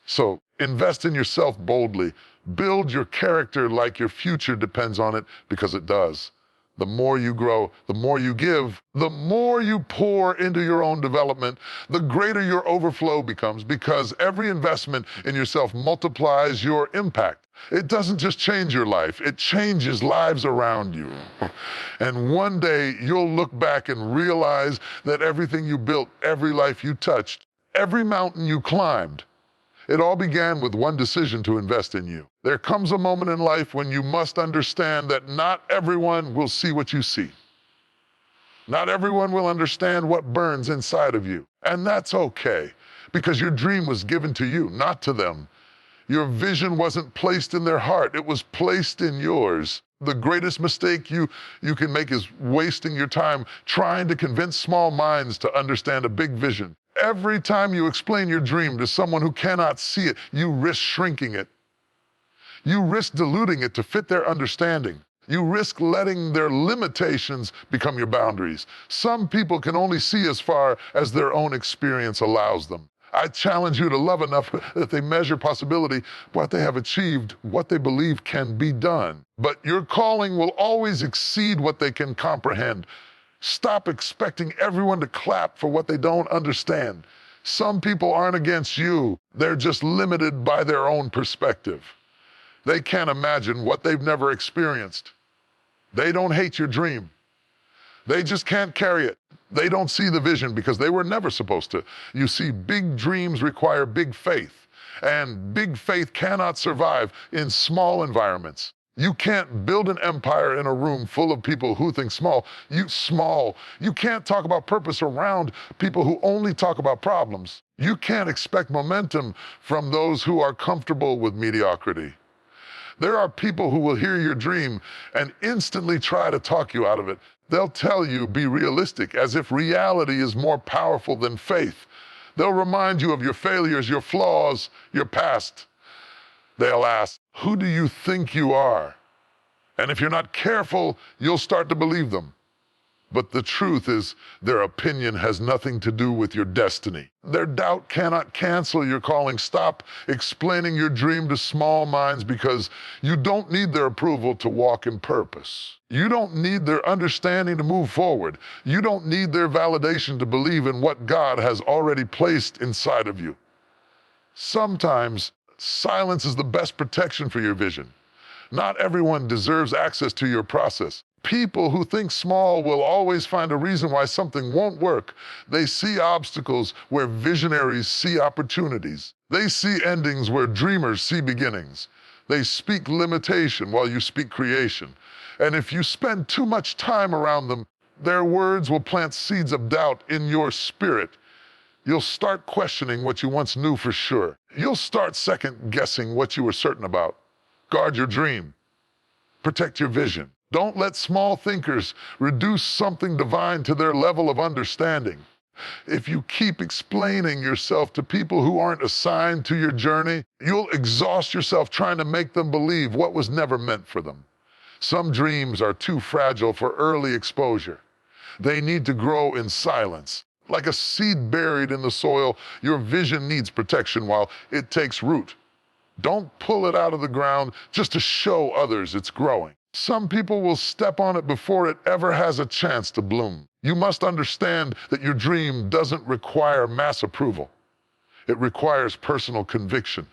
So invest in yourself boldly. Build your character like your future depends on it, because it does. The more you grow, the more you give, the more you pour into your own development, the greater your overflow becomes, because every investment in yourself multiplies your impact. It doesn't just change your life, it changes lives around you. And one day you'll look back and realize that everything you built, every life you touched, every mountain you climbed, it all began with one decision to invest in you. There comes a moment in life when you must understand that not everyone will see what you see. Not everyone will understand what burns inside of you. And that's okay, because your dream was given to you, not to them. Your vision wasn't placed in their heart, it was placed in yours. The greatest mistake you can make is wasting your time trying to convince small minds to understand a big vision. Every time you explain your dream to someone who cannot see it, you risk shrinking it. You risk diluting it to fit their understanding. You risk letting their limitations become your boundaries. Some people can only see as far as their own experience allows them. I challenge you to love enough that they measure possibility, what they have achieved, what they believe can be done. But your calling will always exceed what they can comprehend. Stop expecting everyone to clap for what they don't understand. Some people aren't against you. They're just limited by their own perspective. They can't imagine what they've never experienced. They don't hate your dream. They just can't carry it. They don't see the vision because they were never supposed to. You see, big dreams require big faith, and big faith cannot survive in small environments. You can't build an empire in a room full of people who think small. You can't talk about purpose around people who only talk about problems. You can't expect momentum from those who are comfortable with mediocrity. There are people who will hear your dream and instantly try to talk you out of it. They'll tell you, be realistic, as if reality is more powerful than faith. They'll remind you of your failures, your flaws, your past. They'll ask, who do you think you are? And if you're not careful, you'll start to believe them. But the truth is, their opinion has nothing to do with your destiny. Their doubt cannot cancel your calling. Stop explaining your dream to small minds, because you don't need their approval to walk in purpose. You don't need their understanding to move forward. You don't need their validation to believe in what God has already placed inside of you. Sometimes silence is the best protection for your vision. Not everyone deserves access to your process. People who think small will always find a reason why something won't work. They see obstacles where visionaries see opportunities. They see endings where dreamers see beginnings. They speak limitation while you speak creation. And if you spend too much time around them, their words will plant seeds of doubt in your spirit. You'll start questioning what you once knew for sure. You'll start second-guessing what you were certain about. Guard your dream. Protect your vision. Don't let small thinkers reduce something divine to their level of understanding. If you keep explaining yourself to people who aren't assigned to your journey, you'll exhaust yourself trying to make them believe what was never meant for them. Some dreams are too fragile for early exposure. They need to grow in silence. Like a seed buried in the soil, your vision needs protection while it takes root. Don't pull it out of the ground just to show others it's growing. Some people will step on it before it ever has a chance to bloom. You must understand that your dream doesn't require mass approval. It requires personal conviction.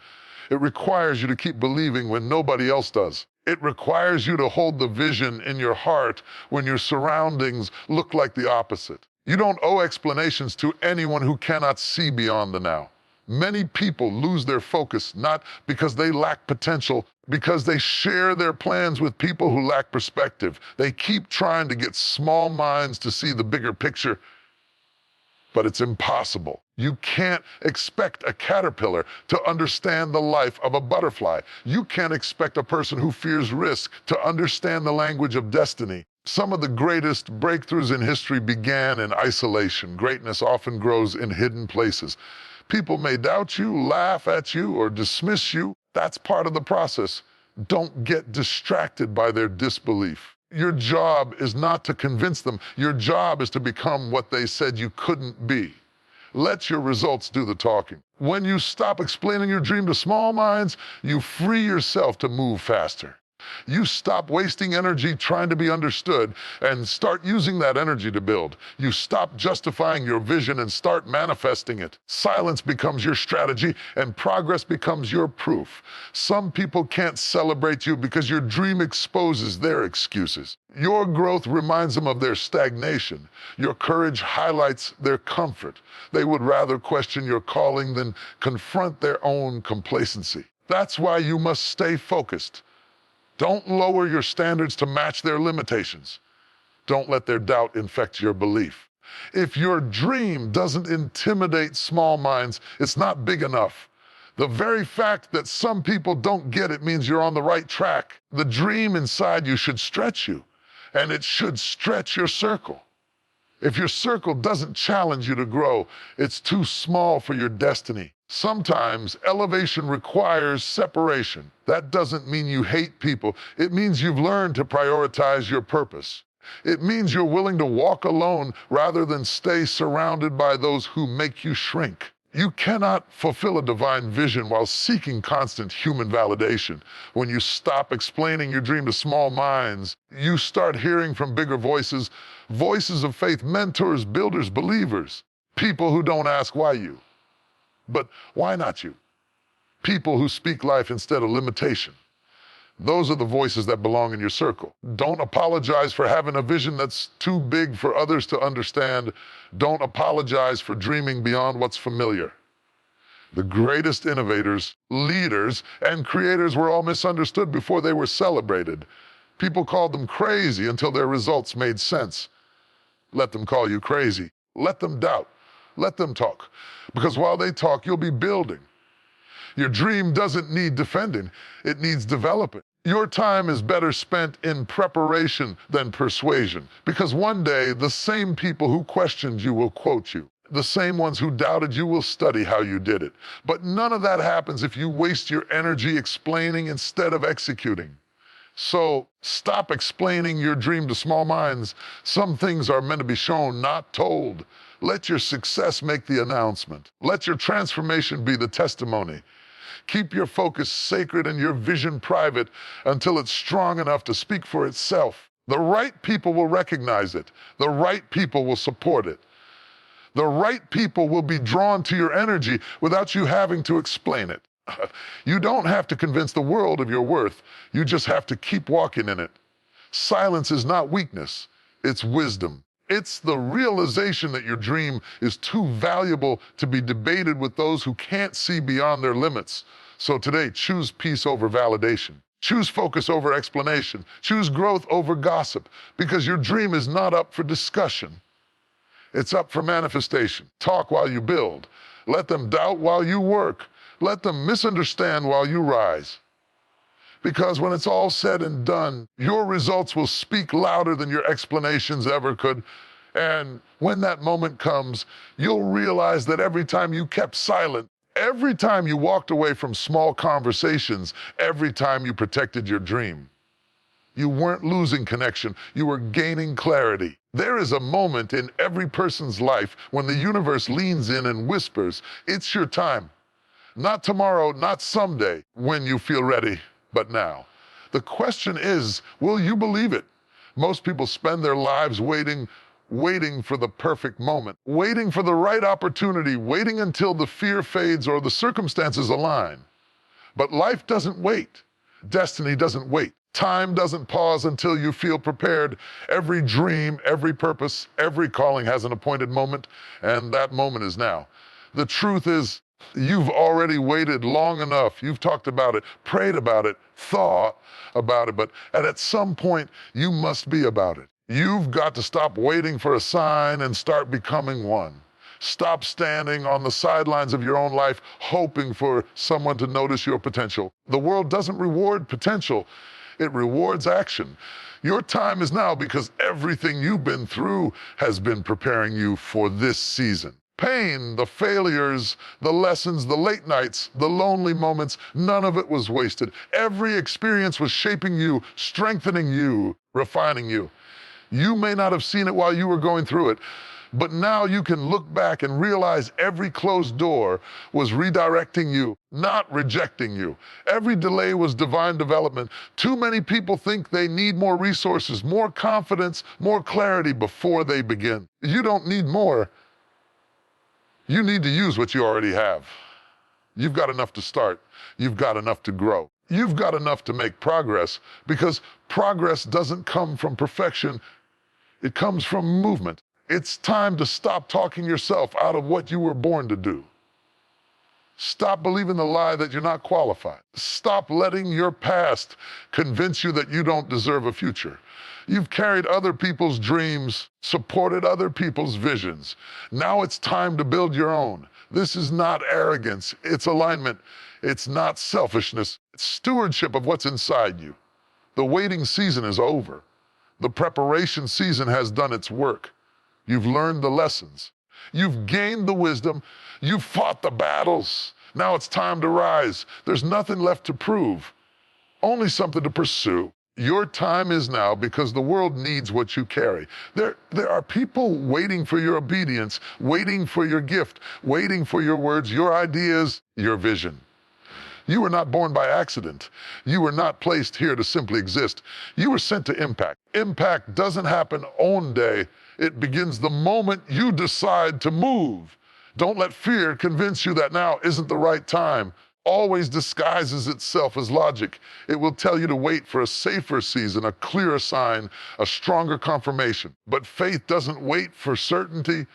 It requires you to keep believing when nobody else does. It requires you to hold the vision in your heart when your surroundings look like the opposite. You don't owe explanations to anyone who cannot see beyond the now. Many people lose their focus not because they lack potential, because they share their plans with people who lack perspective. They keep trying to get small minds to see the bigger picture, but it's impossible. You can't expect a caterpillar to understand the life of a butterfly. You can't expect a person who fears risk to understand the language of destiny. Some of the greatest breakthroughs in history began in isolation. Greatness often grows in hidden places. People may doubt you, laugh at you, or dismiss you. That's part of the process. Don't get distracted by their disbelief. Your job is not to convince them. Your job is to become what they said you couldn't be. Let your results do the talking. When you stop explaining your dream to small minds, you free yourself to move faster. You stop wasting energy trying to be understood and start using that energy to build. You stop justifying your vision and start manifesting it. Silence becomes your strategy and progress becomes your proof. Some people can't celebrate you because your dream exposes their excuses. Your growth reminds them of their stagnation. Your courage highlights their comfort. They would rather question your calling than confront their own complacency. That's why you must stay focused. Don't lower your standards to match their limitations. Don't let their doubt infect your belief. If your dream doesn't intimidate small minds, it's not big enough. The very fact that some people don't get it means you're on the right track. The dream inside you should stretch you, and it should stretch your circle. If your circle doesn't challenge you to grow, it's too small for your destiny. Sometimes elevation requires separation. That doesn't mean you hate people. It means you've learned to prioritize your purpose. It means you're willing to walk alone rather than stay surrounded by those who make you shrink. You cannot fulfill a divine vision while seeking constant human validation. When you stop explaining your dream to small minds, you start hearing from bigger voices, voices of faith, mentors, builders, believers, people who don't ask why you, but why not you? People who speak life instead of limitation. Those are the voices that belong in your circle. Don't apologize for having a vision that's too big for others to understand. Don't apologize for dreaming beyond what's familiar. The greatest innovators, leaders, and creators were all misunderstood before they were celebrated. People called them crazy until their results made sense. Let them call you crazy. Let them doubt. Let them talk. Because while they talk, you'll be building. Your dream doesn't need defending. It needs developing. Your time is better spent in preparation than persuasion. Because one day, the same people who questioned you will quote you. The same ones who doubted you will study how you did it. But none of that happens if you waste your energy explaining instead of executing. So stop explaining your dream to small minds. Some things are meant to be shown, not told. Let your success make the announcement. Let your transformation be the testimony. Keep your focus sacred and your vision private until it's strong enough to speak for itself. The right people will recognize it. The right people will support it. The right people will be drawn to your energy without you having to explain it. You don't have to convince the world of your worth. You just have to keep walking in it. Silence is not weakness, it's wisdom. It's the realization that your dream is too valuable to be debated with those who can't see beyond their limits. So today, choose peace over validation. Choose focus over explanation. Choose growth over gossip, because your dream is not up for discussion. It's up for manifestation. Talk while you build. Let them doubt while you work. Let them misunderstand while you rise. Because when it's all said and done, your results will speak louder than your explanations ever could. And when that moment comes, you'll realize that every time you kept silent, every time you walked away from small conversations, every time you protected your dream, you weren't losing connection, you were gaining clarity. There is a moment in every person's life when the universe leans in and whispers, "It's your time." Not tomorrow, not someday, when you feel ready, but now. The question is, will you believe it? Most people spend their lives waiting for the perfect moment, waiting for the right opportunity, waiting until the fear fades or the circumstances align. But life doesn't wait. Destiny doesn't wait. Time doesn't pause until you feel prepared. Every dream, every purpose, every calling has an appointed moment, and that moment is now. The truth is, you've already waited long enough. You've talked about it, prayed about it, thought about it, but at some point, you must be about it. You've got to stop waiting for a sign and start becoming one. Stop standing on the sidelines of your own life, hoping for someone to notice your potential. The world doesn't reward potential. It rewards action. Your time is now because everything you've been through has been preparing you for this season. Pain, the failures, the lessons, the late nights, the lonely moments, none of it was wasted. Every experience was shaping you, strengthening you, refining you. You may not have seen it while you were going through it, but now you can look back and realize every closed door was redirecting you, not rejecting you. Every delay was divine development. Too many people think they need more resources, more confidence, more clarity before they begin. You don't need more. You need to use what you already have. You've got enough to start. You've got enough to grow. You've got enough to make progress, because progress doesn't come from perfection. It comes from movement. It's time to stop talking yourself out of what you were born to do. Stop believing the lie that you're not qualified. Stop letting your past convince you that you don't deserve a future. You've carried other people's dreams, supported other people's visions. Now it's time to build your own. This is not arrogance, it's alignment. It's not selfishness, it's stewardship of what's inside you. The waiting season is over. The preparation season has done its work. You've learned the lessons. You've gained the wisdom. You've fought the battles. Now it's time to rise. There's nothing left to prove, only something to pursue. Your time is now, because the world needs what you carry. There are people waiting for your obedience, waiting for your gift, waiting for your words, your ideas, your vision. You were not born by accident. You were not placed here to simply exist. You were sent to impact. Impact doesn't happen on day. It begins the moment you decide to move. Don't let fear convince you that now isn't the right time. Always disguises itself as logic. It will tell you to wait for a safer season, a clearer sign, a stronger confirmation. But faith doesn't wait for certainty.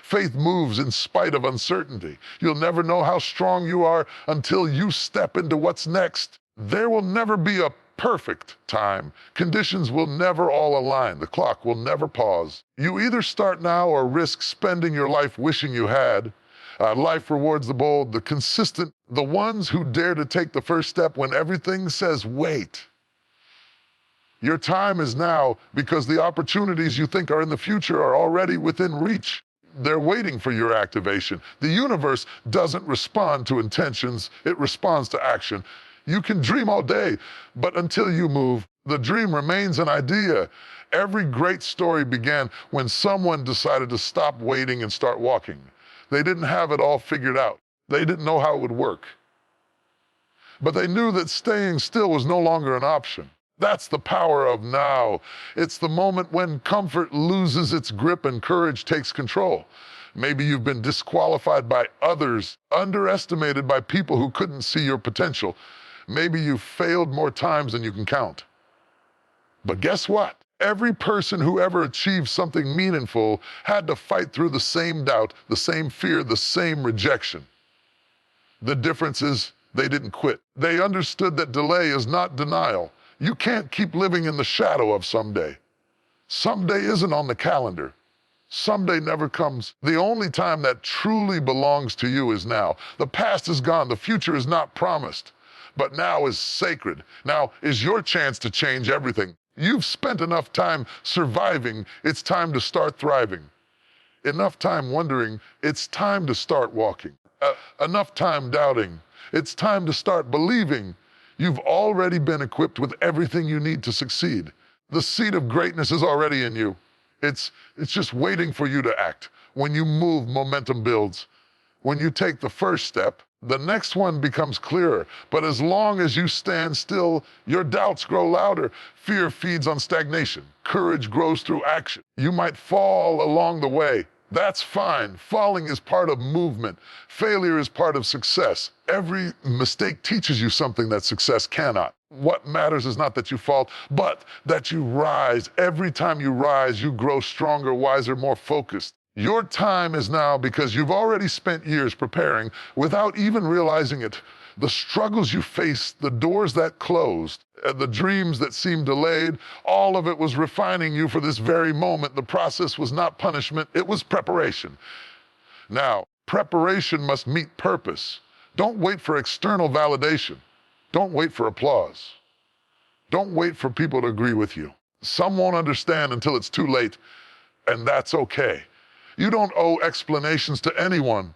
Faith moves in spite of uncertainty. You'll never know how strong you are until you step into what's next. There will never be a perfect time. Conditions will never all align. The clock will never pause. You either start now or risk spending your life wishing you had. Life rewards the bold, the consistent, the ones who dare to take the first step when everything says wait. Your time is now, because the opportunities you think are in the future are already within reach. They're waiting for your activation. The universe doesn't respond to intentions, it responds to action. You can dream all day, but until you move, the dream remains an idea. Every great story began when someone decided to stop waiting and start walking. They didn't have it all figured out. They didn't know how it would work. But they knew that staying still was no longer an option. That's the power of now. It's the moment when comfort loses its grip and courage takes control. Maybe you've been disqualified by others, underestimated by people who couldn't see your potential. Maybe you've failed more times than you can count. But guess what? Every person who ever achieved something meaningful had to fight through the same doubt, the same fear, the same rejection. The difference is they didn't quit. They understood that delay is not denial. You can't keep living in the shadow of someday. Someday isn't on the calendar. Someday never comes. The only time that truly belongs to you is now. The past is gone. The future is not promised. But now is sacred. Now is your chance to change everything. You've spent enough time surviving. It's time to start thriving. Enough time wondering. It's time to start walking. Enough time doubting. It's time to start believing. You've already been equipped with everything you need to succeed. The seed of greatness is already in you. It's just waiting for you to act. When you move, momentum builds. When you take the first step, the next one becomes clearer. But as long as you stand still, your doubts grow louder. Fear feeds on stagnation. Courage grows through action. You might fall along the way. That's fine. Falling is part of movement. Failure is part of success. Every mistake teaches you something that success cannot. What matters is not that you fall, but that you rise. Every time you rise, you grow stronger, wiser, more focused. Your time is now because you've already spent years preparing without even realizing it. The struggles you faced, the doors that closed, the dreams that seemed delayed, all of it was refining you for this very moment. The process was not punishment, it was preparation. Now, preparation must meet purpose. Don't wait for external validation. Don't wait for applause. Don't wait for people to agree with you. Some won't understand until it's too late, and that's okay. You don't owe explanations to anyone.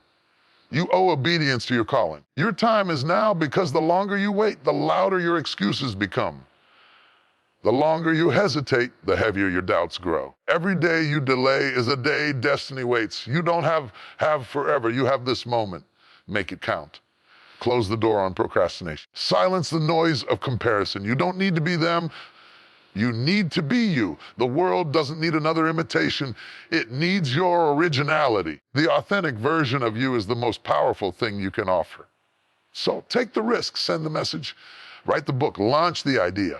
You owe obedience to your calling. Your time is now because the longer you wait, the louder your excuses become. The longer you hesitate, the heavier your doubts grow. Every day you delay is a day destiny waits. You don't have forever. You have this moment. Make it count. Close the door on procrastination. Silence the noise of comparison. You don't need to be them. You need to be you. The world doesn't need another imitation. It needs your originality. The authentic version of you is the most powerful thing you can offer. So take the risk, send the message, write the book, launch the idea,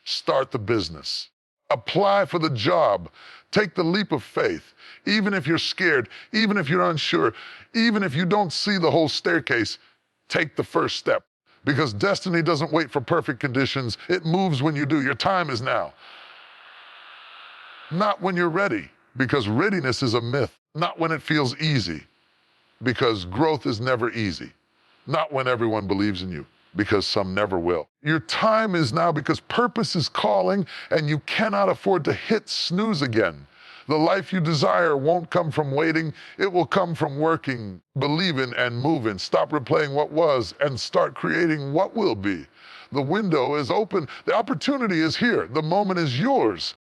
start the business, apply for the job, take the leap of faith. Even if you're scared, even if you're unsure, even if you don't see the whole staircase, take the first step. Because destiny doesn't wait for perfect conditions. It moves when you do. Your time is now. Not when you're ready, because readiness is a myth. Not when it feels easy, because growth is never easy. Not when everyone believes in you, because some never will. Your time is now because purpose is calling, and you cannot afford to hit snooze again. The life you desire won't come from waiting. It will come from working, believing, and moving. Stop replaying what was and start creating what will be. The window is open. The opportunity is here. The moment is yours.